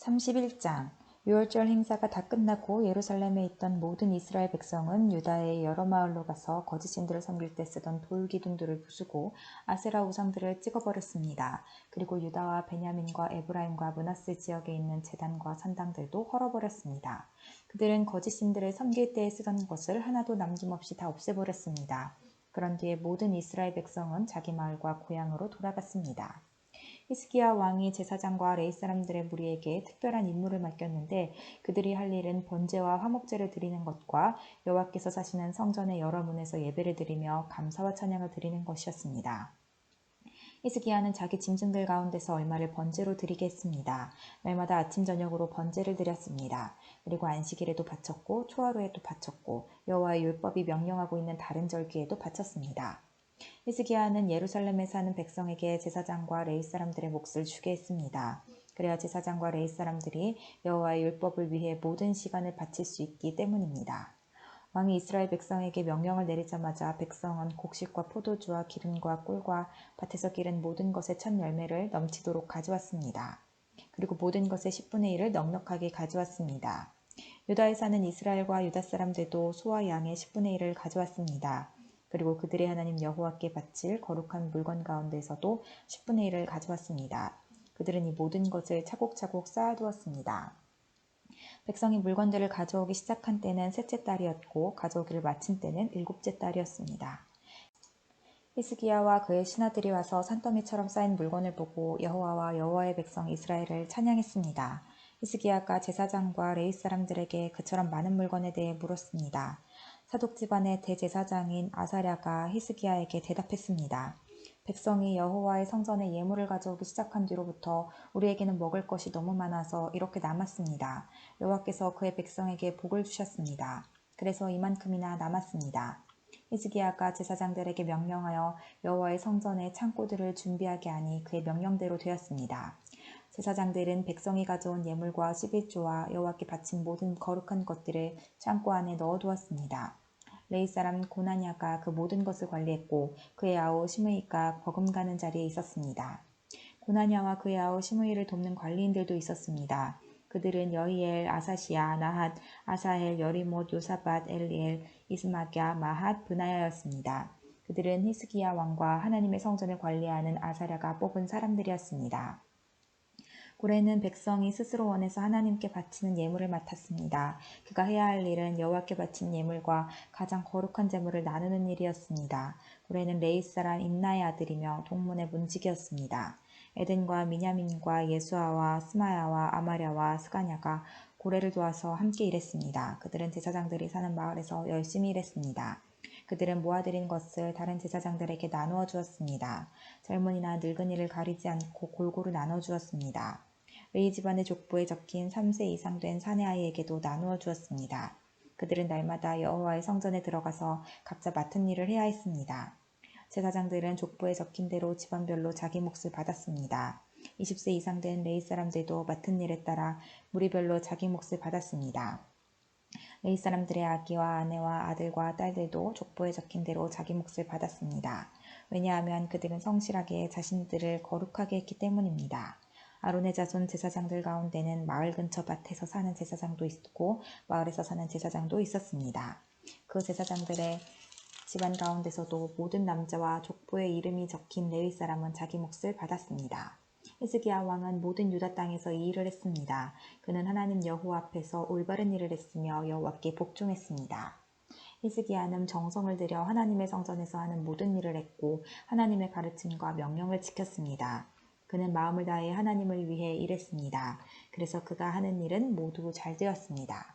31장 유월절 행사가 다 끝나고 예루살렘에 있던 모든 이스라엘 백성은 유다의 여러 마을로 가서 거짓 신들을 섬길 때 쓰던 돌 기둥들을 부수고 아세라 우상들을 찍어버렸습니다. 그리고 유다와 베냐민과 에브라임과 므낫세 지역에 있는 제단과 산당들도 헐어버렸습니다. 그들은 거짓 신들을 섬길 때에 쓰던 것을 하나도 남김없이 다 없애버렸습니다. 그런 뒤에 모든 이스라엘 백성은 자기 마을과 고향으로 돌아갔습니다. 히스기야 왕이 제사장과 레위 사람들의 무리에게 특별한 임무를 맡겼는데 그들이 할 일은 번제와 화목제를 드리는 것과 여호와께서 사시는 성전의 여러 문에서 예배를 드리며 감사와 찬양을 드리는 것이었습니다. 히스기야는 자기 짐승들 가운데서 얼마를 번제로 드리게 했습니다. 날마다 아침 저녁으로 번제를 드렸습니다. 그리고 안식일에도 바쳤고 초하루에도 바쳤고 여호와의 율법이 명령하고 있는 다른 절기에도 바쳤습니다. 히스기야는 예루살렘에 사는 백성에게 제사장과 레위 사람들의 몫을 주게 했습니다. 그래야 제사장과 레위 사람들이 여호와의 율법을 위해 모든 시간을 바칠 수 있기 때문입니다. 왕이 이스라엘 백성에게 명령을 내리자마자 백성은 곡식과 포도주와 기름과 꿀과 밭에서 기른 모든 것의 첫 열매를 넘치도록 가져왔습니다. 그리고 모든 것의 10분의 1을 넉넉하게 가져왔습니다. 유다에 사는 이스라엘과 유다 사람들도 소와 양의 10분의 1을 가져왔습니다. 그리고 그들의 하나님 여호와께 바칠 거룩한 물건 가운데서도 10분의 1을 가져왔습니다. 그들은 이 모든 것을 차곡차곡 쌓아두었습니다. 백성이 물건들을 가져오기 시작한 때는 셋째 달이었고 가져오기를 마친 때는 일곱째 달이었습니다. 히스기야와 그의 신하들이 와서 산더미처럼 쌓인 물건을 보고 여호와와 여호와의 백성 이스라엘을 찬양했습니다. 히스기야가 제사장과 레위 사람들에게 그처럼 많은 물건에 대해 물었습니다. 사독 집안의 대제사장인 아사랴가 히스기야에게 대답했습니다. 백성이 여호와의 성전에 예물을 가져오기 시작한 뒤로부터 우리에게는 먹을 것이 너무 많아서 이렇게 남았습니다. 여호와께서 그의 백성에게 복을 주셨습니다. 그래서 이만큼이나 남았습니다. 히스기야가 제사장들에게 명령하여 여호와의 성전에 창고들을 준비하게 하니 그의 명령대로 되었습니다. 제사장들은 백성이 가져온 예물과 11조와 여호와께 바친 모든 거룩한 것들을 창고 안에 넣어두었습니다. 레위 사람 고나냐가 그 모든 것을 관리했고 그의 아우 시므이가 버금가는 자리에 있었습니다. 고나냐와 그의 아우 시므이를 돕는 관리인들도 있었습니다. 그들은 여히엘, 아사시야, 나핫, 아사헬, 여리못, 요사밧, 엘리엘, 이스마랴, 마핫, 브나야였습니다. 그들은 히스기야 왕과 하나님의 성전을 관리하는 아사랴가 뽑은 사람들이었습니다. 고레는 백성이 스스로 원해서 하나님께 바치는 예물을 맡았습니다. 그가 해야 할 일은 여호와께 바친 예물과 가장 거룩한 제물을 나누는 일이었습니다. 고레는 레위 사람 임나의 아들이며 동문의 문지기였습니다. 에덴과 미냐민과 예수아와 스마야와 아마랴와 스가냐가 고레를 도와서 함께 일했습니다. 그들은 제사장들이 사는 마을에서 열심히 일했습니다. 그들은 모아들인 것을 다른 제사장들에게 나누어 주었습니다. 젊은이나 늙은이를 가리지 않고 골고루 나눠 주었습니다. 레위 집안의 족보에 적힌 3세 이상 된 사내 아이에게도 나누어 주었습니다. 그들은 날마다 여호와의 성전에 들어가서 각자 맡은 일을 해야 했습니다. 제사장들은 족보에 적힌 대로 집안별로 자기 몫을 받았습니다. 20세 이상 된 레위 사람들도 맡은 일에 따라 무리별로 자기 몫을 받았습니다. 레위 사람들의 아기와 아내와 아들과 딸들도 족보에 적힌 대로 자기 몫을 받았습니다. 왜냐하면 그들은 성실하게 자신들을 거룩하게 했기 때문입니다. 아론의 자손 제사장들 가운데는 마을 근처 밭에서 사는 제사장도 있고 마을에서 사는 제사장도 있었습니다. 그 제사장들의 집안 가운데서도 모든 남자와 족보에 이름이 적힌 레위 사람은 자기 몫을 받았습니다. 히스기야 왕은 모든 유다 땅에서 이 일을 했습니다. 그는 하나님 여호와 앞에서 올바른 일을 했으며 여호와께 복종했습니다. 히스기야는 정성을 들여 하나님의 성전에서 하는 모든 일을 했고 하나님의 가르침과 명령을 지켰습니다. 그는 마음을 다해 하나님을 위해 일했습니다. 그래서 그가 하는 일은 모두 잘 되었습니다.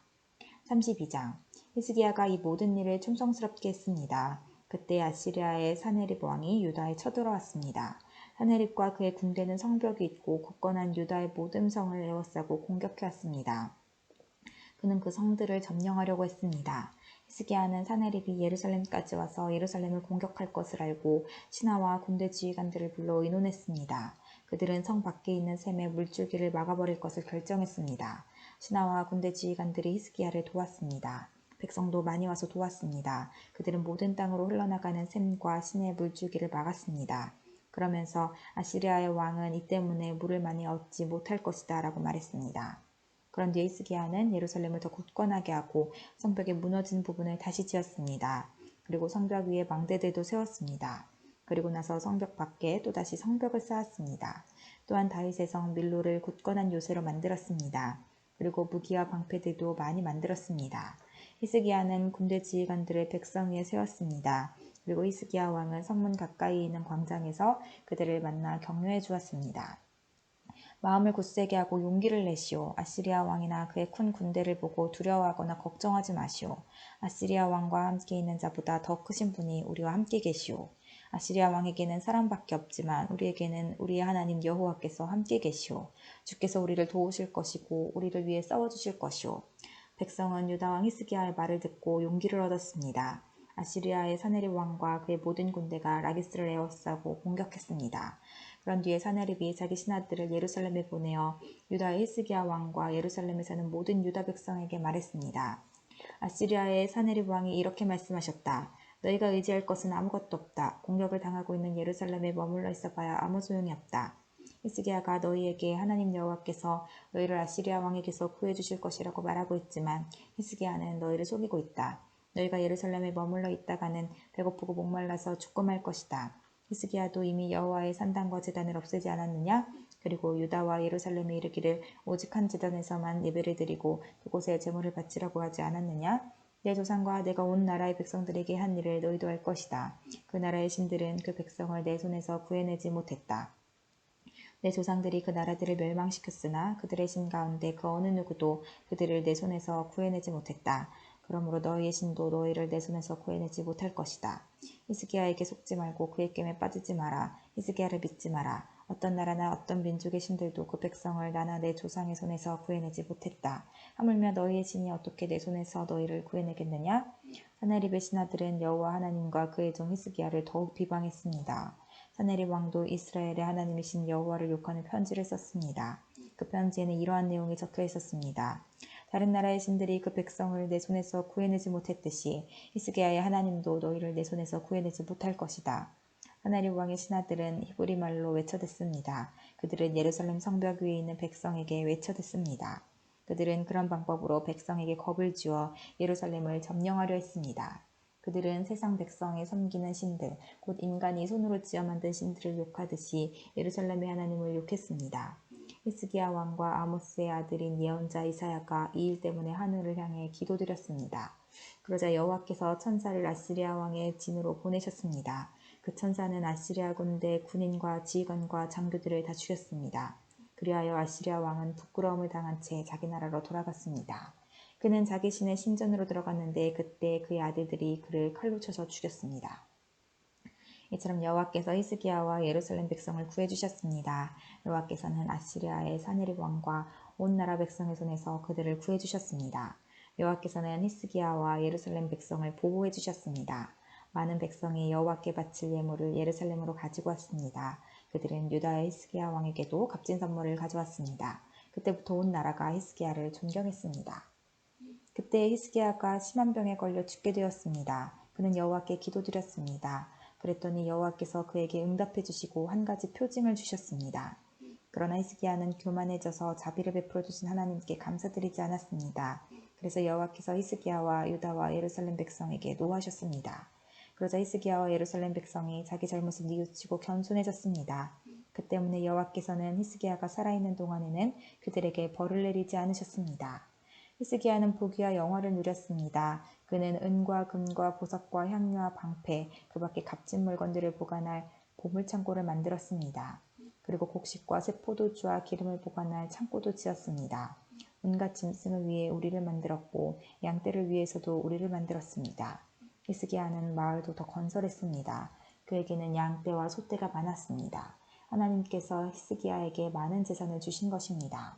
32장 히스기야가 이 모든 일을 충성스럽게 했습니다. 그때 아시리아의 사네립 왕이 유다에 쳐들어왔습니다. 사네립과 그의 군대는 성벽이 있고 굳건한 유다의 모든 성을 에워싸고 공격해왔습니다. 그는 그 성들을 점령하려고 했습니다. 히스기야는 사네립이 예루살렘까지 와서 예루살렘을 공격할 것을 알고 신하와 군대 지휘관들을 불러 의논했습니다. 그들은 성 밖에 있는 샘의 물줄기를 막아버릴 것을 결정했습니다. 신하와 군대 지휘관들이 히스기야를 도왔습니다. 백성도 많이 와서 도왔습니다. 그들은 모든 땅으로 흘러나가는 샘과 시내의 물줄기를 막았습니다. 그러면서 아시리아의 왕은 이 때문에 물을 많이 얻지 못할 것이다 라고 말했습니다. 그런 뒤에 히스기야는 예루살렘을 더 굳건하게 하고 성벽의 무너진 부분을 다시 지었습니다. 그리고 성벽 위에 망대들도 세웠습니다. 그리고 나서 성벽 밖에 또다시 성벽을 쌓았습니다. 또한 다윗의 성 밀로를 굳건한 요새로 만들었습니다. 그리고 무기와 방패들도 많이 만들었습니다. 히스기야는 군대 지휘관들을 백성 위에 세웠습니다. 그리고 히스기야 왕은 성문 가까이 있는 광장에서 그들을 만나 격려해 주었습니다. 마음을 굳세게 하고 용기를 내시오. 아시리아 왕이나 그의 큰 군대를 보고 두려워하거나 걱정하지 마시오. 아시리아 왕과 함께 있는 자보다 더 크신 분이 우리와 함께 계시오. 아시리아 왕에게는 사람밖에 없지만 우리에게는 우리의 하나님 여호와께서 함께 계시오. 주께서 우리를 도우실 것이고 우리를 위해 싸워주실 것이오. 백성은 유다 왕 히스기야의 말을 듣고 용기를 얻었습니다. 아시리아의 사네립 왕과 그의 모든 군대가 라기스를 에워싸고 공격했습니다. 그런 뒤에 사네립이 자기 신하들을 예루살렘에 보내어 유다의 히스기야 왕과 예루살렘에 사는 모든 유다 백성에게 말했습니다. 아시리아의 사네립 왕이 이렇게 말씀하셨다. 너희가 의지할 것은 아무것도 없다. 공격을 당하고 있는 예루살렘에 머물러 있어봐야 아무 소용이 없다. 히스기야가 너희에게 하나님 여호와께서 너희를 아시리아 왕에게서 구해주실 것이라고 말하고 있지만 히스기야는 너희를 속이고 있다. 너희가 예루살렘에 머물러 있다가는 배고프고 목말라서 죽고 말 것이다. 히스기야도 이미 여호와의 산당과 제단을 없애지 않았느냐? 그리고 유다와 예루살렘에 이르기를 오직 한 제단에서만 예배를 드리고 그곳에 제물을 바치라고 하지 않았느냐? 내 조상과 내가 온 나라의 백성들에게 한 일을 너희도 할 것이다. 그 나라의 신들은 그 백성을 내 손에서 구해내지 못했다. 내 조상들이 그 나라들을 멸망시켰으나 그들의 신 가운데 그 어느 누구도 그들을 내 손에서 구해내지 못했다. 그러므로 너희의 신도 너희를 내 손에서 구해내지 못할 것이다. 히스기야에게 속지 말고 그의 깸에 빠지지 마라. 히스기야를 믿지 마라. 어떤 나라나 어떤 민족의 신들도 그 백성을 나나 내 조상의 손에서 구해내지 못했다. 하물며 너희의 신이 어떻게 내 손에서 너희를 구해내겠느냐? 사네립의 신하들은 여호와 하나님과 그의 종 히스기야를 더욱 비방했습니다. 사네립 왕도 이스라엘의 하나님이신 여호와를 욕하는 편지를 썼습니다. 그 편지에는 이러한 내용이 적혀 있었습니다. 다른 나라의 신들이 그 백성을 내 손에서 구해내지 못했듯이 히스기야의 하나님도 너희를 내 손에서 구해내지 못할 것이다. 사네립 왕의 신하들은 히브리 말로 외쳐댔습니다. 그들은 예루살렘 성벽 위에 있는 백성에게 외쳐댔습니다. 그들은 그런 방법으로 백성에게 겁을 주어 예루살렘을 점령하려 했습니다. 그들은 세상 백성의 섬기는 신들, 곧 인간이 손으로 지어 만든 신들을 욕하듯이 예루살렘의 하나님을 욕했습니다. 히스기야 왕과 아모스의 아들인 예언자 이사야가 이 일 때문에 하늘을 향해 기도드렸습니다. 그러자 여호와께서 천사를 아시리아 왕의 진으로 보내셨습니다. 그 천사는 아시리아 군대 군인과 지휘관과 장교들을 다 죽였습니다. 그리하여 아시리아 왕은 부끄러움을 당한 채 자기 나라로 돌아갔습니다. 그는 자기 신의 신전으로 들어갔는데 그때 그의 아들들이 그를 칼로 쳐서 죽였습니다. 이처럼 여호와께서 히스기야와 예루살렘 백성을 구해주셨습니다. 여호와께서는 아시리아의 사네립 왕과 온 나라 백성의 손에서 그들을 구해주셨습니다. 여호와께서는 히스기야와 예루살렘 백성을 보호해 주셨습니다. 많은 백성이 여호와께 바칠 예물을 예루살렘으로 가지고 왔습니다. 그들은 유다의 히스기야 왕에게도 값진 선물을 가져왔습니다. 그때부터 온 나라가 히스기야를 존경했습니다. 그때 히스기야가 심한 병에 걸려 죽게 되었습니다. 그는 여호와께 기도드렸습니다. 그랬더니 여호와께서 그에게 응답해 주시고 한 가지 표징을 주셨습니다. 그러나 히스기야는 교만해져서 자비를 베풀어 주신 하나님께 감사드리지 않았습니다. 그래서 여호와께서 히스기야와 유다와 예루살렘 백성에게 노하셨습니다. 그러자 히스기야와 예루살렘 백성이 자기 잘못을 뉘우치고 겸손해졌습니다. 그 때문에 여호와께서는 히스기야가 살아있는 동안에는 그들에게 벌을 내리지 않으셨습니다. 히스기야는 부귀와 영화를 누렸습니다. 그는 은과 금과 보석과 향료와 방패, 그 밖에 값진 물건들을 보관할 보물창고를 만들었습니다. 그리고 곡식과 새 포도주와 기름을 보관할 창고도 지었습니다. 온갖 짐승을 위해 우리를 만들었고 양떼를 위해서도 우리를 만들었습니다. 히스기야는 마을도 더 건설했습니다. 그에게는 양떼와 소떼가 많았습니다. 하나님께서 히스기야에게 많은 재산을 주신 것입니다.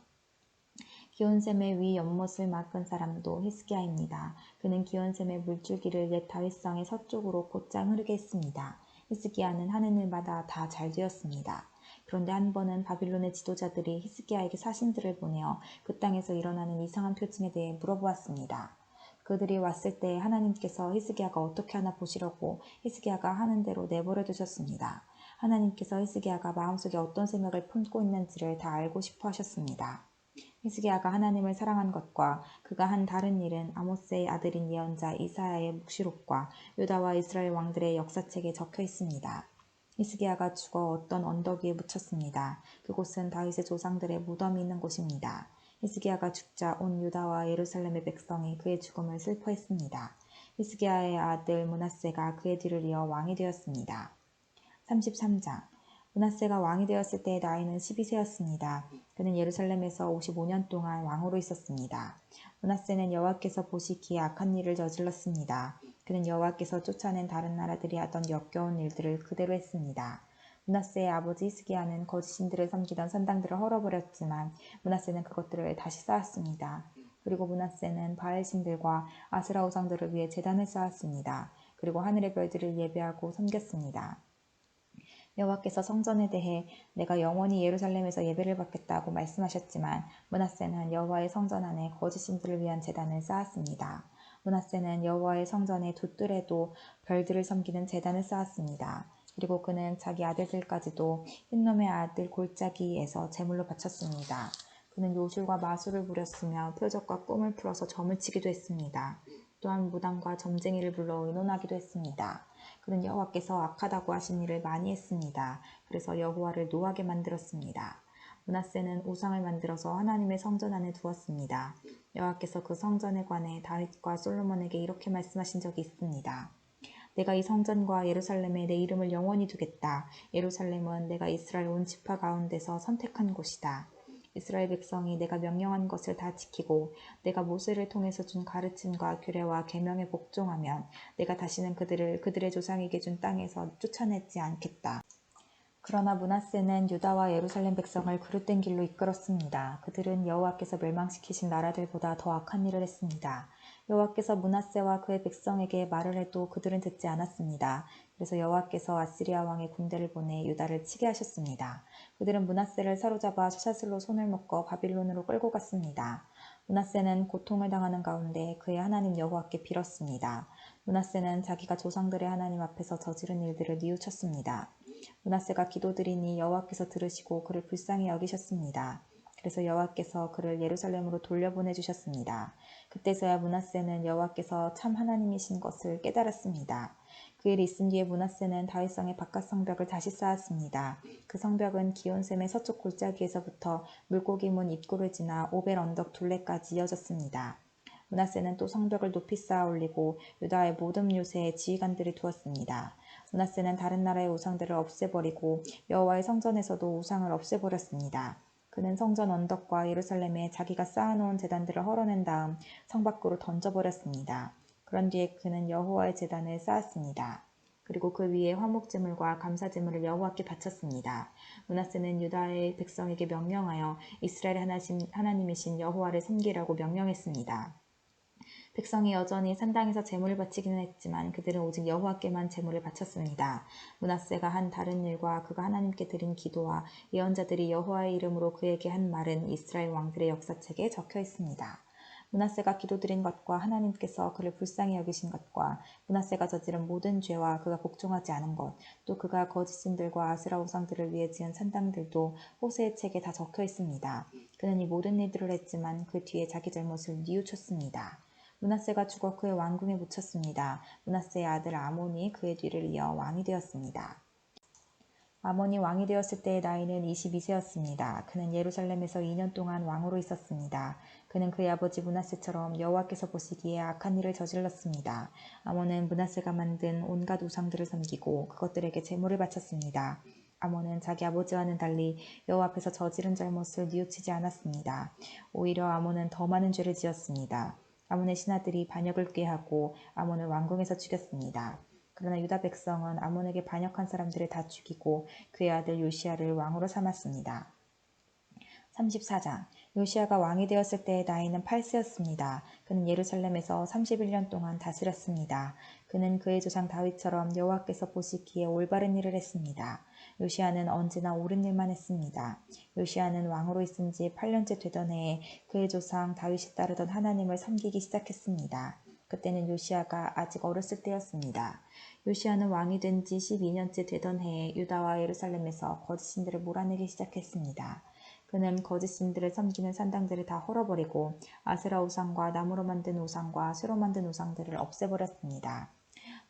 기온샘의 위 연못을 막은 사람도 히스기야입니다. 그는 기온샘의 물줄기를 옛 다윗성의 서쪽으로 곧장 흐르게 했습니다. 히스기야는 하는 일마다 다 잘 되었습니다. 그런데 한 번은 바빌론의 지도자들이 히스기야에게 사신들을 보내어 그 땅에서 일어나는 이상한 표징에 대해 물어보았습니다. 그들이 왔을 때 하나님께서 히스기야가 어떻게 하나 보시려고 히스기야가 하는 대로 내버려 두셨습니다. 하나님께서 히스기야가 마음속에 어떤 생각을 품고 있는지를 다 알고 싶어 하셨습니다. 히스기야가 하나님을 사랑한 것과 그가 한 다른 일은 아모스의 아들인 예언자 이사야의 묵시록과 유다와 이스라엘 왕들의 역사책에 적혀 있습니다. 히스기야가 죽어 어떤 언덕 위에 묻혔습니다. 그곳은 다윗의 조상들의 무덤이 있는 곳입니다. 히스기야가 죽자 온 유다와 예루살렘의 백성이 그의 죽음을 슬퍼했습니다. 히스기야의 아들 므낫세가 그의 뒤를 이어 왕이 되었습니다. 33장 므낫세가 왕이 되었을 때의 나이는 12세였습니다. 그는 예루살렘에서 55년 동안 왕으로 있었습니다. 므낫세는 여호와께서 보시기에 악한 일을 저질렀습니다. 그는 여호와께서 쫓아낸 다른 나라들이 하던 역겨운 일들을 그대로 했습니다. 므낫세의 아버지 히스기야는 거짓 신들을 섬기던 산당들을 헐어버렸지만 므낫세는 그것들을 다시 쌓았습니다. 그리고 므낫세는 바알 신들과 아스라 우상들을 위해 제단을 쌓았습니다. 그리고 하늘의 별들을 예배하고 섬겼습니다. 여호와께서 성전에 대해 내가 영원히 예루살렘에서 예배를 받겠다고 말씀하셨지만 므낫세는 여호와의 성전 안에 거짓 신들을 위한 제단을 쌓았습니다. 므낫세는 여호와의 성전의 돛들에도 별들을 섬기는 제단을 쌓았습니다. 그리고 그는 자기 아들들까지도 흰놈의 아들 골짜기에서 제물로 바쳤습니다. 그는 요술과 마술을 부렸으며 표적과 꿈을 풀어서 점을 치기도 했습니다. 또한 무당과 점쟁이를 불러 의논하기도 했습니다. 그는 여호와께서 악하다고 하신 일을 많이 했습니다. 그래서 여호와를 노하게 만들었습니다. 므낫세는 우상을 만들어서 하나님의 성전 안에 두었습니다. 여호와께서 그 성전에 관해 다윗과 솔로몬에게 이렇게 말씀하신 적이 있습니다. 내가 이 성전과 예루살렘에 내 이름을 영원히 두겠다. 예루살렘은 내가 이스라엘 온 지파 가운데서 선택한 곳이다. 이스라엘 백성이 내가 명령한 것을 다 지키고 내가 모세를 통해서 준 가르침과 규례와 계명에 복종하면 내가 다시는 그들을 그들의 조상에게 준 땅에서 쫓아내지 않겠다. 그러나 므낫세는 유다와 예루살렘 백성을 그릇된 길로 이끌었습니다. 그들은 여호와께서 멸망시키신 나라들보다 더 악한 일을 했습니다. 여호와께서 므낫세와 그의 백성에게 말을 해도 그들은 듣지 않았습니다. 그래서 여호와께서 아시리아 왕의 군대를 보내 유다를 치게 하셨습니다. 그들은 므낫세를 사로잡아 쇠사슬로 손을 묶어 바빌론으로 끌고 갔습니다. 므낫세는 고통을 당하는 가운데 그의 하나님 여호와께 빌었습니다. 므낫세는 자기가 조상들의 하나님 앞에서 저지른 일들을 뉘우쳤습니다. 므낫세가 기도드리니 여호와께서 들으시고 그를 불쌍히 여기셨습니다. 그래서 여호와께서 그를 예루살렘으로 돌려보내 주셨습니다. 그때서야 므낫세는 여호와께서 참 하나님이신 것을 깨달았습니다. 그 일이 있은 뒤에 므낫세는 다윗성의 바깥 성벽을 다시 쌓았습니다. 그 성벽은 기온샘의 서쪽 골짜기에서부터 물고기 문 입구를 지나 오벨 언덕 둘레까지 이어졌습니다. 므낫세는 또 성벽을 높이 쌓아 올리고 유다의 모든 요새에 지휘관들을 두었습니다. 므낫세는 다른 나라의 우상들을 없애버리고 여호와의 성전에서도 우상을 없애버렸습니다. 그는 성전 언덕과 예루살렘에 자기가 쌓아놓은 제단들을 헐어낸 다음 성 밖으로 던져버렸습니다. 그런 뒤에 그는 여호와의 제단을 쌓았습니다. 그리고 그 위에 화목제물과 감사제물을 여호와께 바쳤습니다. 므낫세는 유다의 백성에게 명령하여 이스라엘의 하나님이신 여호와를 섬기라고 명령했습니다. 백성이 여전히 산당에서 제물을 바치기는 했지만 그들은 오직 여호와께만 제물을 바쳤습니다. 므낫세가 한 다른 일과 그가 하나님께 드린 기도와 예언자들이 여호와의 이름으로 그에게 한 말은 이스라엘 왕들의 역사책에 적혀 있습니다. 므낫세가 기도드린 것과 하나님께서 그를 불쌍히 여기신 것과 므낫세가 저지른 모든 죄와 그가 복종하지 않은 것, 또 그가 거짓 신들과 아스라 우상들을 위해 지은 산당들도 호세의 책에 다 적혀 있습니다. 그는 이 모든 일들을 했지만 그 뒤에 자기 잘못을 뉘우쳤습니다. 므낫세가 죽어 그의 왕궁에 묻혔습니다. 므낫세의 아들 아몬이 그의 뒤를 이어 왕이 되었습니다. 아몬이 왕이 되었을 때의 나이는 22세였습니다. 그는 예루살렘에서 2년 동안 왕으로 있었습니다. 그는 그의 아버지 므낫세처럼 여호와께서 보시기에 악한 일을 저질렀습니다. 아몬은 므낫세가 만든 온갖 우상들을 섬기고 그것들에게 제물을 바쳤습니다. 아몬은 자기 아버지와는 달리 여호와 앞에서 저지른 잘못을 뉘우치지 않았습니다. 오히려 아몬은 더 많은 죄를 지었습니다. 아몬의 신하들이 반역을 꾀하고 아몬을 왕궁에서 죽였습니다. 그러나 유다 백성은 아몬에게 반역한 사람들을 다 죽이고 그의 아들 요시야를 왕으로 삼았습니다. 34장 요시야가 왕이 되었을 때의 나이는 8세였습니다. 그는 예루살렘에서 31년 동안 다스렸습니다. 그는 그의 조상 다윗처럼 여호와께서 보시기에 올바른 일을 했습니다. 요시야는 언제나 옳은 일만 했습니다. 요시야는 왕으로 있은 지 8년째 되던 해에 그의 조상 다윗이 따르던 하나님을 섬기기 시작했습니다. 그때는 요시야가 아직 어렸을 때였습니다. 요시야는 왕이 된 지 12년째 되던 해에 유다와 예루살렘에서 거짓신들을 몰아내기 시작했습니다. 그는 거짓신들을 섬기는 산당들을 다 헐어버리고 아세라 우상과 나무로 만든 우상과 쇠로 만든 우상들을 없애버렸습니다.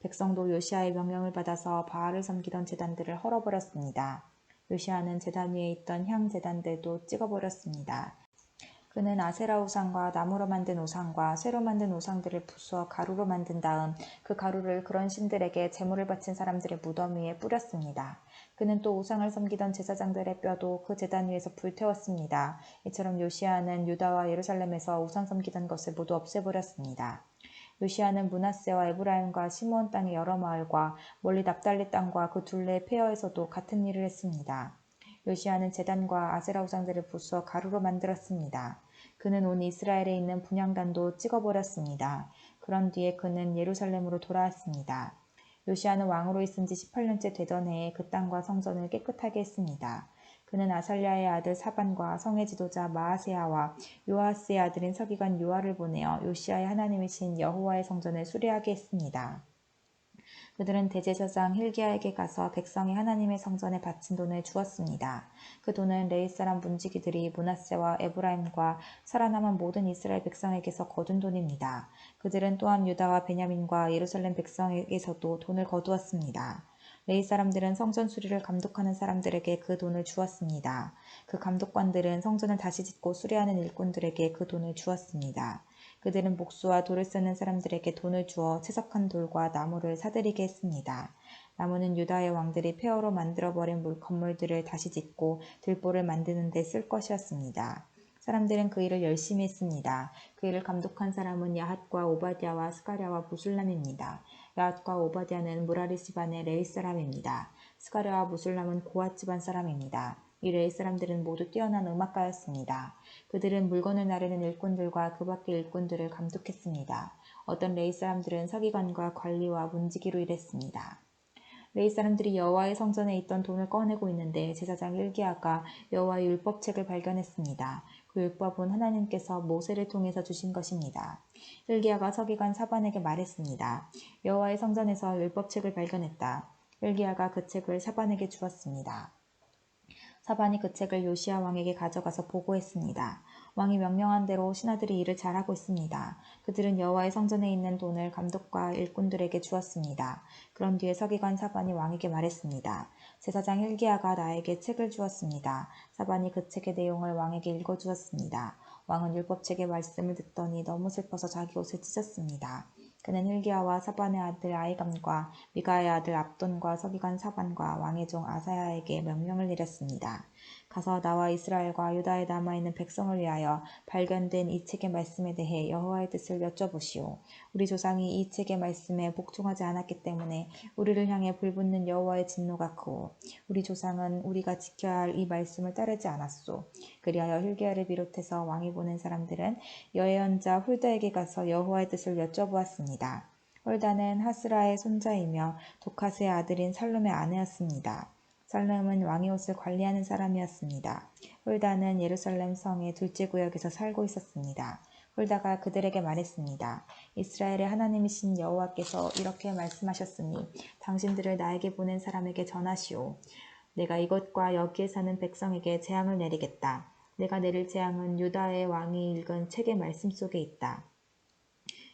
백성도 요시야의 명령을 받아서 바알을 섬기던 제단들을 헐어버렸습니다. 요시야는 제단 위에 있던 향 제단들도 찍어버렸습니다. 그는 아세라 우상과 나무로 만든 우상과 쇠로 만든 우상들을 부수어 가루로 만든 다음 그 가루를 그런 신들에게 제물을 바친 사람들의 무덤 위에 뿌렸습니다. 그는 또 우상을 섬기던 제사장들의 뼈도 그 제단 위에서 불태웠습니다. 이처럼 요시야는 유다와 예루살렘에서 우상 섬기던 것을 모두 없애버렸습니다. 요시야는 므낫세와 에브라임과 시므온 땅의 여러 마을과 멀리 납달리 땅과 그 둘레의 폐허에서도 같은 일을 했습니다. 요시야는 제단과 아세라 우상들을 부수어 가루로 만들었습니다. 그는 온 이스라엘에 있는 분향단도 찍어버렸습니다. 그런 뒤에 그는 예루살렘으로 돌아왔습니다. 요시야는 왕으로 있은 지 18년째 되던 해에 그 땅과 성전을 깨끗하게 했습니다. 그는 아살랴의 아들 사반과 성의 지도자 마아세야와 요아스의 아들인 서기관 요아를 보내어 요시야의 하나님이신 여호와의 성전을 수리하게 했습니다. 그들은 대제사장 hil기야에게 가서 백성이 하나님의 성전에 바친 돈을 주었습니다. 그 돈은 레위 사람 문지기들이 므낫세와 에브라임과 살아남은 모든 이스라엘 백성에게서 거둔 돈입니다. 그들은 또한 유다와 베냐민과 예루살렘 백성에게서도 돈을 거두었습니다. 레위 사람들은 성전 수리를 감독하는 사람들에게 그 돈을 주었습니다. 그 감독관들은 성전을 다시 짓고 수리하는 일꾼들에게 그 돈을 주었습니다. 그들은 목수와 돌을 쓰는 사람들에게 돈을 주어 채석한 돌과 나무를 사들이게 했습니다. 나무는 유다의 왕들이 폐허로 만들어버린 건물들을 다시 짓고 들보를 만드는 데 쓸 것이었습니다. 사람들은 그 일을 열심히 했습니다. 그 일을 감독한 사람은 야핫과 오바댜와 스가랴와 무술람입니다. 야핫과 오바댜는 무라리 집안의 레위 사람입니다. 스가랴와 무술람은 고핫 집안 사람입니다. 이 레위 사람들은 모두 뛰어난 음악가였습니다. 그들은 물건을 나르는 일꾼들과 그 밖의 일꾼들을 감독했습니다. 어떤 레위 사람들은 서기관과 관리와 문지기로 일했습니다. 레위 사람들이 여호와의 성전에 있던 돈을 꺼내고 있는데 제사장 hil기야가 여호와의 율법책을 발견했습니다. 그 율법은 하나님께서 모세를 통해서 주신 것입니다. hil기야가 서기관 사반에게 말했습니다. 여호와의 성전에서 율법책을 발견했다. hil기야가 그 책을 사반에게 주었습니다. 사반이 그 책을 요시야 왕에게 가져가서 보고했습니다. 왕이 명령한 대로 신하들이 일을 잘하고 있습니다. 그들은 여호와의 성전에 있는 돈을 감독과 일꾼들에게 주었습니다. 그런 뒤에 서기관 사반이 왕에게 말했습니다. 제사장 hil기야가 나에게 책을 주었습니다. 사반이 그 책의 내용을 왕에게 읽어주었습니다. 왕은 율법책의 말씀을 듣더니 너무 슬퍼서 자기 옷을 찢었습니다. 그는 hil기야와 사반의 아들 아히감과 미가의 아들 압돈과 서기관 사반과 왕의 종 아사야에게 명령을 내렸습니다. 가서 나와 이스라엘과 유다에 남아있는 백성을 위하여 발견된 이 책의 말씀에 대해 여호와의 뜻을 여쭤보시오. 우리 조상이 이 책의 말씀에 복종하지 않았기 때문에 우리를 향해 불붙는 여호와의 진노가 크고 우리 조상은 우리가 지켜야 할 이 말씀을 따르지 않았소. 그리하여 hil기야를 비롯해서 왕이 보낸 사람들은 여예언자 훌다에게 가서 여호와의 뜻을 여쭤보았습니다. 훌다는 하스라의 손자이며 도카스의 아들인 살룸의 아내였습니다. 살룸은 왕의 옷을 관리하는 사람이었습니다. 훌다는 예루살렘 성의 둘째 구역에서 살고 있었습니다. 훌다가 그들에게 말했습니다. 이스라엘의 하나님이신 여호와께서 이렇게 말씀하셨으니 당신들을 나에게 보낸 사람에게 전하시오. 내가 이것과 여기에 사는 백성에게 재앙을 내리겠다. 내가 내릴 재앙은 유다의 왕이 읽은 책의 말씀 속에 있다.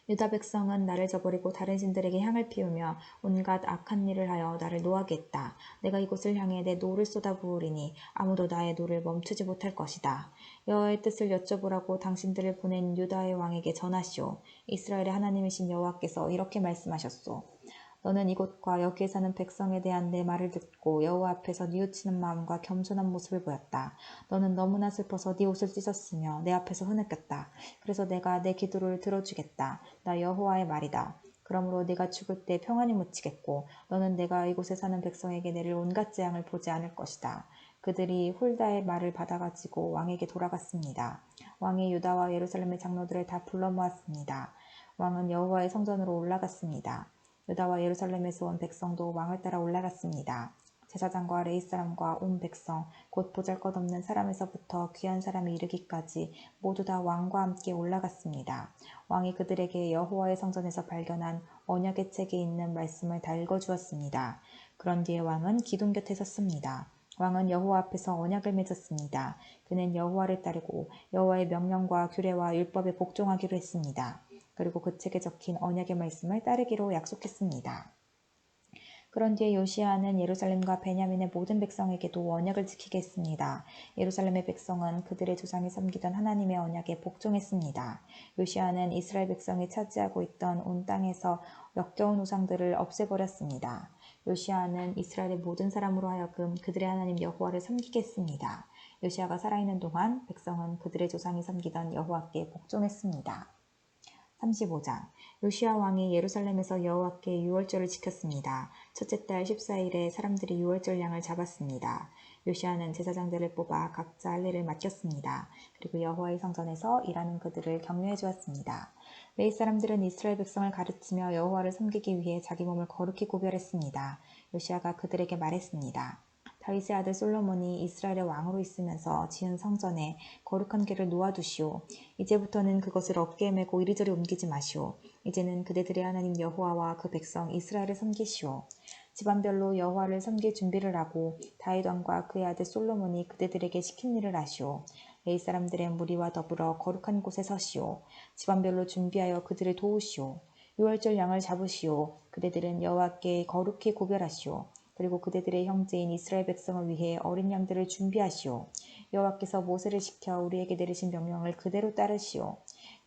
유다 백성은 나를 저버리고 다른 신들에게 향을 피우며 온갖 악한 일을 하여 나를 노하게 했다. 내가 이곳을 향해 내 노를 쏟아부으리니 아무도 나의 노를 멈추지 못할 것이다. 여호와의 뜻을 여쭤보라고 당신들을 보낸 유다의 왕에게 전하시오. 이스라엘의 하나님이신 여호와께서 이렇게 말씀하셨소. 너는 이곳과 여기에 사는 백성에 대한 내 말을 듣고 여호와 앞에서 뉘우치는 마음과 겸손한 모습을 보였다. 너는 너무나 슬퍼서 네 옷을 찢었으며 내 앞에서 흐느꼈다. 그래서 내가 내 기도를 들어주겠다. 나 여호와의 말이다. 그러므로 네가 죽을 때 평안히 묻히겠고 너는 내가 이곳에 사는 백성에게 내릴 온갖 재앙을 보지 않을 것이다. 그들이 훌다의 말을 받아가지고 왕에게 돌아갔습니다. 왕이 유다와 예루살렘의 장로들을 다 불러 모았습니다. 왕은 여호와의 성전으로 올라갔습니다. 유다와 예루살렘에서 온 백성도 왕을 따라 올라갔습니다. 제사장과 레위 사람과 온 백성 곧 보잘것없는 사람에서부터 귀한 사람이 이르기까지 모두 다 왕과 함께 올라갔습니다. 왕이 그들에게 여호와의 성전에서 발견한 언약의 책에 있는 말씀을 다 읽어주었습니다. 그런 뒤에 왕은 기둥 곁에 섰습니다. 왕은 여호와 앞에서 언약을 맺었습니다. 그는 여호와를 따르고 여호와의 명령과 규례와 율법에 복종하기로 했습니다. 그리고 그 책에 적힌 언약의 말씀을 따르기로 약속했습니다. 그런 뒤에 요시야는 예루살렘과 베냐민의 모든 백성에게도 언약을 지키게 했습니다. 예루살렘의 백성은 그들의 조상이 섬기던 하나님의 언약에 복종했습니다. 요시야는 이스라엘 백성이 차지하고 있던 온 땅에서 역겨운 우상들을 없애버렸습니다. 요시야는 이스라엘의 모든 사람으로 하여금 그들의 하나님 여호와를 섬기게 했습니다. 요시야가 살아있는 동안 백성은 그들의 조상이 섬기던 여호와께 복종했습니다. 35장 요시야 왕이 예루살렘에서 여호와께 유월절을 지켰습니다. 첫째 달 14일에 사람들이 유월절 양을 잡았습니다. 요시야는 제사장들을 뽑아 각자 할 일을 맡겼습니다. 그리고 여호와의 성전에서 일하는 그들을 격려해 주었습니다. 레위 사람들은 이스라엘 백성을 가르치며 여호와를 섬기기 위해 자기 몸을 거룩히 구별했습니다. 요시야가 그들에게 말했습니다. 다윗의 아들 솔로몬이 이스라엘의 왕으로 있으면서 지은 성전에 거룩한 괴를 놓아두시오. 이제부터는 그것을 어깨에 메고 이리저리 옮기지 마시오. 이제는 그대들의 하나님 여호와와 그 백성 이스라엘을 섬기시오. 집안별로 여호와를 섬길 준비를 하고 다윗 왕과 그의 아들 솔로몬이 그대들에게 시킨 일을 하시오. 레위 사람들의 무리와 더불어 거룩한 곳에 서시오. 집안별로 준비하여 그들을 도우시오. 유월절 양을 잡으시오. 그대들은 여호와께 거룩히 구별하시오. 그리고 그대들의 형제인 이스라엘 백성을 위해 어린 양들을 준비하시오. 여호와께서 모세를 시켜 우리에게 내리신 명령을 그대로 따르시오.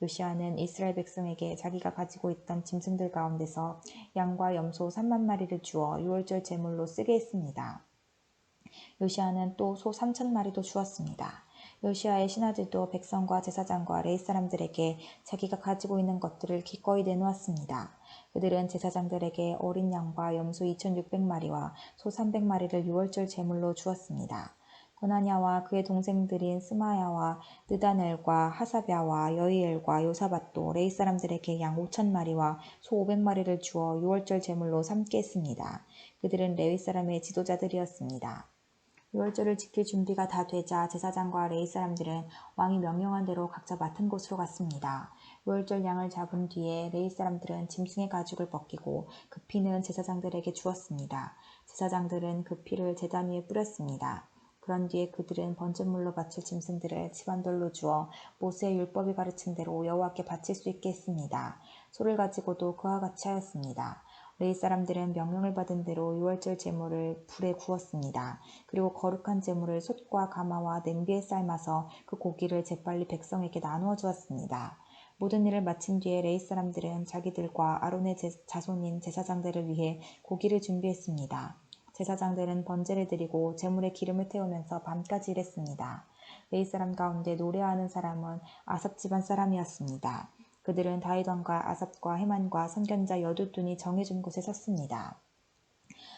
요시야는 이스라엘 백성에게 자기가 가지고 있던 짐승들 가운데서 양과 염소 3만 마리를 주어 유월절 제물로 쓰게 했습니다. 요시야는 또 소 3천 마리도 주었습니다. 요시야의 신하들도 백성과 제사장과 레위 사람들에게 자기가 가지고 있는 것들을 기꺼이 내놓았습니다. 그들은 제사장들에게 어린 양과 염소 2,600마리와 소 300마리를 유월절 제물로 주었습니다. 고나냐와 그의 동생들인 스마야와 느다넬과 하사랴와 여이엘과 요사밧도 레위 사람들에게 양 5,000마리와 소 500마리를 주어 유월절 제물로 삼게 했습니다. 그들은 레위 사람의 지도자들이었습니다. 유월절을 지킬 준비가 다 되자 제사장과 레위 사람들은 왕이 명령한 대로 각자 맡은 곳으로 갔습니다. 유월절 양을 잡은 뒤에 레위 사람들은 짐승의 가죽을 벗기고 그 피는 제사장들에게 주었습니다. 제사장들은 그 피를 제단 위에 뿌렸습니다. 그런 뒤에 그들은 번제물로 바칠 짐승들을 집안별로 주어 모세의 율법이 가르친 대로 여호와께 바칠 수 있게 했습니다. 소를 가지고도 그와 같이 하였습니다. 레위 사람들은 명령을 받은 대로 유월절 제물을 불에 구웠습니다. 그리고 거룩한 제물을 솥과 가마와 냄비에 삶아서 그 고기를 재빨리 백성에게 나누어 주었습니다. 모든 일을 마친 뒤에 레위 사람들은 자기들과 아론의 자손인 제사장들을 위해 고기를 준비했습니다. 제사장들은 번제를 드리고 제물에 기름을 태우면서 밤까지 일했습니다. 레위 사람 가운데 노래하는 사람은 아삽 집안 사람이었습니다. 그들은 다윗 왕과 아삽과 헤만과 선견자 여두둔이 정해준 곳에 섰습니다.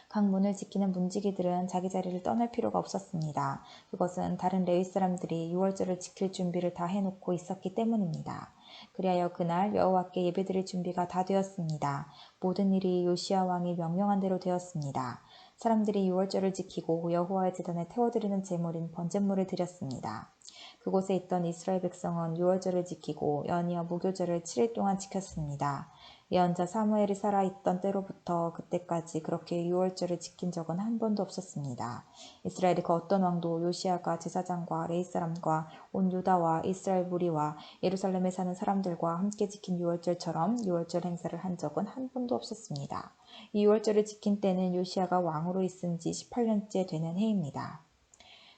각 문을 지키는 문지기들은 자기 자리를 떠날 필요가 없었습니다. 그것은 다른 레위 사람들이 유월절을 지킬 준비를 다 해놓고 있었기 때문입니다. 그리하여 그날 여호와께 예배드릴 준비가 다 되었습니다. 모든 일이 요시야 왕이 명령한 대로 되었습니다. 사람들이 유월절을 지키고 여호와의 제단에 태워드리는 제물인 번제물을 드렸습니다. 그곳에 있던 이스라엘 백성은 유월절을 지키고 연이어 무교절을 7일 동안 지켰습니다. 예언자 사무엘이 살아있던 때로부터 그때까지 그렇게 유월절을 지킨 적은 한 번도 없었습니다. 이스라엘의 그 어떤 왕도 요시야가 제사장과 레위 사람과 온 유다와 이스라엘 무리와 예루살렘에 사는 사람들과 함께 지킨 유월절처럼 유월절 행사를 한 적은 한 번도 없었습니다. 이 유월절을 지킨 때는 요시야가 왕으로 있은 지 18년째 되는 해입니다.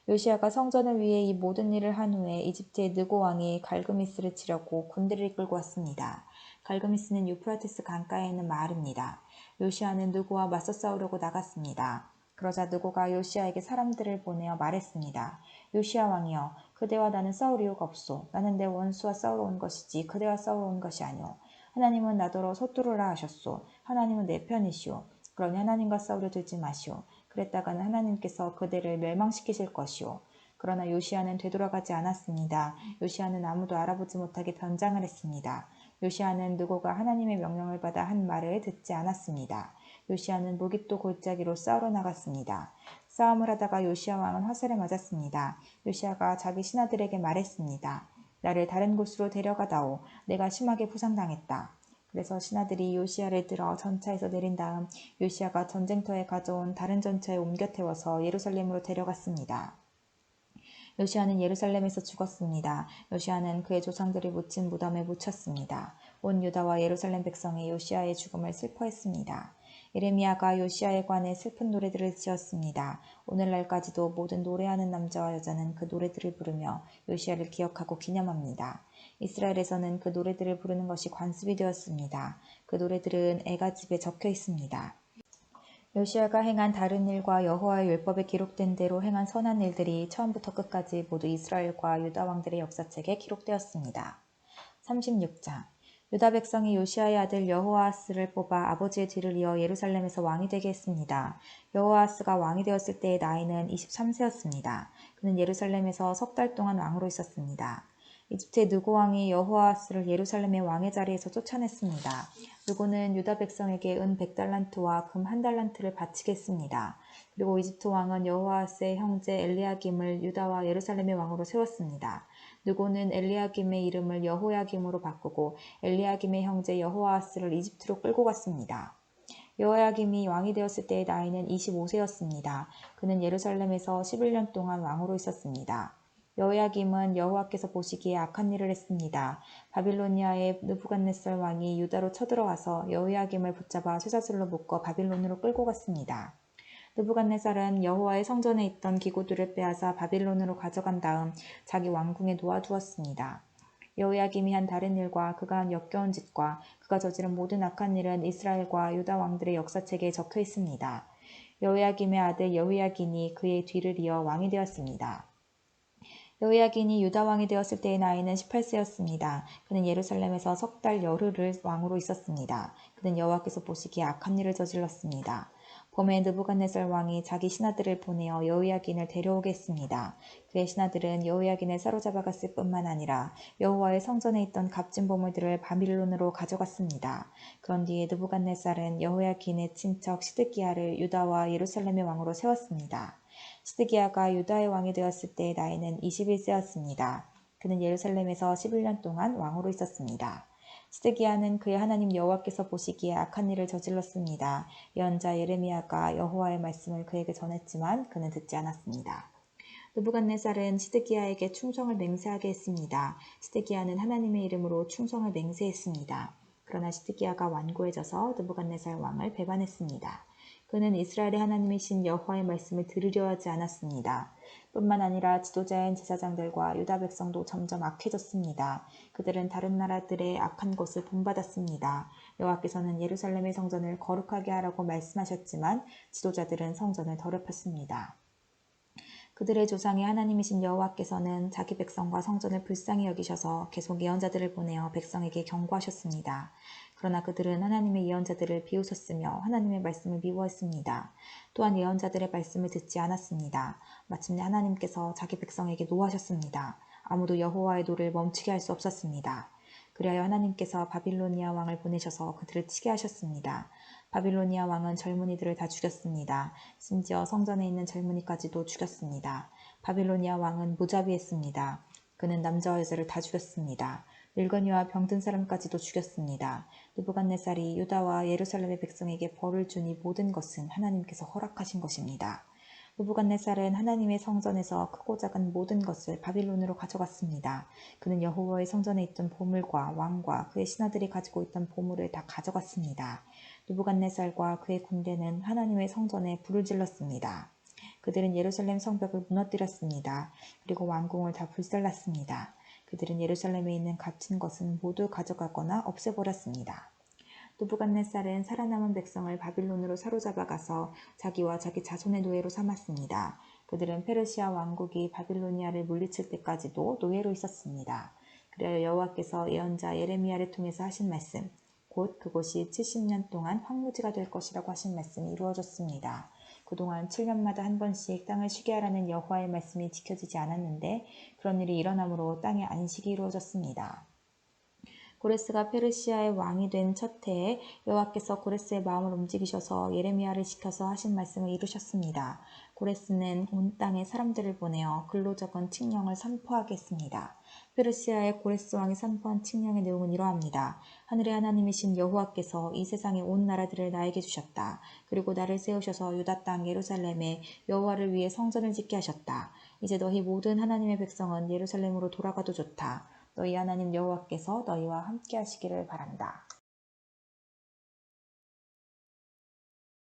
요시야가 성전을 위해 이 모든 일을 한 후에 이집트의 느고 왕이 갈그미스를 치려고 군대를 이끌고 왔습니다. 갈그미스는 유프라테스 강가에 있는 마을입니다. 요시야는 느고와 맞서 싸우려고 나갔습니다. 그러자 느고가 요시야에게 사람들을 보내어 말했습니다. 요시야 왕이여, 그대와 나는 싸울 이유가 없소. 나는 내 원수와 싸우러 온 것이지 그대와 싸우러 온 것이 아니오. 하나님은 나더러 서두르라 하셨소. 하나님은 내 편이시오. 그러니 하나님과 싸우려 들지 마시오. 그랬다가는 하나님께서 그대를 멸망시키실 것이오. 그러나 요시야는 되돌아가지 않았습니다. 요시야는 아무도 알아보지 못하게 변장을 했습니다. 요시야는 느고가 하나님의 명령을 받아 한 말을 듣지 않았습니다. 요시야는 무기또 골짜기로 싸우러 나갔습니다. 싸움을 하다가 요시야 왕은 화살에 맞았습니다. 요시야가 자기 신하들에게 말했습니다. 나를 다른 곳으로 데려가다오. 내가 심하게 부상당했다. 그래서 신하들이 요시야를 들어 전차에서 내린 다음 요시야가 전쟁터에 가져온 다른 전차에 옮겨 태워서 예루살렘으로 데려갔습니다. 요시야는 예루살렘에서 죽었습니다. 요시야는 그의 조상들이 묻힌 무덤에 묻혔습니다. 온 유다와 예루살렘 백성이 요시야의 죽음을 슬퍼했습니다. 예레미야가 요시야에 관해 슬픈 노래들을 지었습니다. 오늘날까지도 모든 노래하는 남자와 여자는 그 노래들을 부르며 요시야를 기억하고 기념합니다. 이스라엘에서는 그 노래들을 부르는 것이 관습이 되었습니다. 그 노래들은 애가집에 적혀 있습니다. 요시야가 행한 다른 일과 여호와의 율법에 기록된 대로 행한 선한 일들이 처음부터 끝까지 모두 이스라엘과 유다 왕들의 역사책에 기록되었습니다. 36장 유다 백성이 요시야의 아들 여호아하스를 뽑아 아버지의 뒤를 이어 예루살렘에서 왕이 되게 했습니다. 여호아하스가 왕이 되었을 때의 나이는 23세였습니다. 그는 예루살렘에서 석 달 동안 왕으로 있었습니다. 이집트의 느고 왕이 여호아하스를 예루살렘의 왕의 자리에서 쫓아냈습니다. 느고는 유다 백성에게 은 100달란트와 금 1달란트를 바치게 했습니다. 그리고 이집트 왕은 여호아하스의 형제 엘리야김을 유다와 예루살렘의 왕으로 세웠습니다. 느고는 엘리야김의 이름을 여호야김으로 바꾸고 엘리야김의 형제 여호아하스를 이집트로 끌고 갔습니다. 여호야김이 왕이 되었을 때의 나이는 25세였습니다. 그는 예루살렘에서 11년 동안 왕으로 있었습니다. 여호야김은 여호와께서 보시기에 악한 일을 했습니다. 바빌로니아의 느부갓네살 왕이 유다로 쳐들어와서 여호야김을 붙잡아 쇠사슬로 묶어 바빌론으로 끌고 갔습니다. 느부갓네살은 여호와의 성전에 있던 기구들을 빼앗아 바빌론으로 가져간 다음 자기 왕궁에 놓아두었습니다. 여호야김이 한 다른 일과 그가 한 역겨운 짓과 그가 저지른 모든 악한 일은 이스라엘과 유다 왕들의 역사책에 적혀 있습니다. 여호야김의 아들 여호야긴이 그의 뒤를 이어 왕이 되었습니다. 여호야긴이 유다 왕이 되었을 때의 나이는 18세였습니다. 그는 예루살렘에서 석 달 열흘을 왕으로 있었습니다. 그는 여호와께서 보시기에 악한 일을 저질렀습니다. 봄에 느부갓네살 왕이 자기 신하들을 보내어 여호야긴을 데려오게 했습니다. 그의 신하들은 여호야긴을 사로잡아갔을 뿐만 아니라 여호와의 성전에 있던 값진 보물들을 바빌론으로 가져갔습니다. 그런 뒤에 느부갓네살은 여호야긴의 친척 시드기야를 유다와 예루살렘의 왕으로 세웠습니다. 시드기야가 유다의 왕이 되었을 때의 나이는 21세였습니다. 그는 예루살렘에서 11년 동안 왕으로 있었습니다. 시드기야는 그의 하나님 여호와께서 보시기에 악한 일을 저질렀습니다. 예언자 예레미야가 여호와의 말씀을 그에게 전했지만 그는 듣지 않았습니다. 느부갓네살은 시드기야에게 충성을 맹세하게 했습니다. 시드기야는 하나님의 이름으로 충성을 맹세했습니다. 그러나 시드기야가 완고해져서 느부갓네살 왕을 배반했습니다. 그는 이스라엘의 하나님이신 여호와의 말씀을 들으려 하지 않았습니다. 뿐만 아니라 지도자인 제사장들과 유다 백성도 점점 악해졌습니다. 그들은 다른 나라들의 악한 것을 본받았습니다. 여호와께서는 예루살렘의 성전을 거룩하게 하라고 말씀하셨지만 지도자들은 성전을 더럽혔습니다. 그들의 조상의 하나님이신 여호와께서는 자기 백성과 성전을 불쌍히 여기셔서 계속 예언자들을 보내어 백성에게 경고하셨습니다. 그러나 그들은 하나님의 예언자들을 비웃었으며 하나님의 말씀을 미워했습니다. 또한 예언자들의 말씀을 듣지 않았습니다. 마침내 하나님께서 자기 백성에게 노하셨습니다. 아무도 여호와의 노를 멈추게 할 수 없었습니다. 그리하여 하나님께서 바빌로니아 왕을 보내셔서 그들을 치게 하셨습니다. 바빌로니아 왕은 젊은이들을 다 죽였습니다. 심지어 성전에 있는 젊은이까지도 죽였습니다. 바빌로니아 왕은 무자비했습니다. 그는 남자와 여자를 다 죽였습니다. 늙은이와 병든 사람까지도 죽였습니다. 느부갓네살이 유다와 예루살렘의 백성에게 벌을 준 이 모든 것은 하나님께서 허락하신 것입니다. 느부갓네살은 하나님의 성전에서 크고 작은 모든 것을 바빌론으로 가져갔습니다. 그는 여호와의 성전에 있던 보물과 왕과 그의 신하들이 가지고 있던 보물을 다 가져갔습니다. 느부갓네살과 그의 군대는 하나님의 성전에 불을 질렀습니다. 그들은 예루살렘 성벽을 무너뜨렸습니다. 그리고 왕궁을 다 불살랐습니다. 그들은 예루살렘에 있는 갇힌 것은 모두 가져가거나 없애버렸습니다. 느부갓네살은 살아남은 백성을 바빌론으로 사로잡아가서 자기와 자기 자손의 노예로 삼았습니다. 그들은 페르시아 왕국이 바빌로니아를 물리칠 때까지도 노예로 있었습니다. 그리하여 여호와께서 예언자 예레미야를 통해서 하신 말씀, 곧 그곳이 70년 동안 황무지가 될 것이라고 하신 말씀이 이루어졌습니다. 그동안 7년마다 한 번씩 땅을 쉬게 하라는 여호와의 말씀이 지켜지지 않았는데 그런 일이 일어남으로 땅의 안식이 이루어졌습니다. 고레스가 페르시아의 왕이 된 첫 해에 여호와께서 고레스의 마음을 움직이셔서 예레미야를 시켜서 하신 말씀을 이루셨습니다. 고레스는 온 땅에 사람들을 보내어 글로 적은 칙령을 선포하게 했습니다. 페르시아의 고레스 왕이 선포한 칙령의 내용은 이러합니다. 하늘의 하나님이신 여호와께서 이 세상의 온 나라들을 나에게 주셨다. 그리고 나를 세우셔서 유다 땅 예루살렘에 여호와를 위해 성전을 짓게 하셨다. 이제 너희 모든 하나님의 백성은 예루살렘으로 돌아가도 좋다. 너희 하나님 여호와께서 너희와 함께 하시기를 바란다.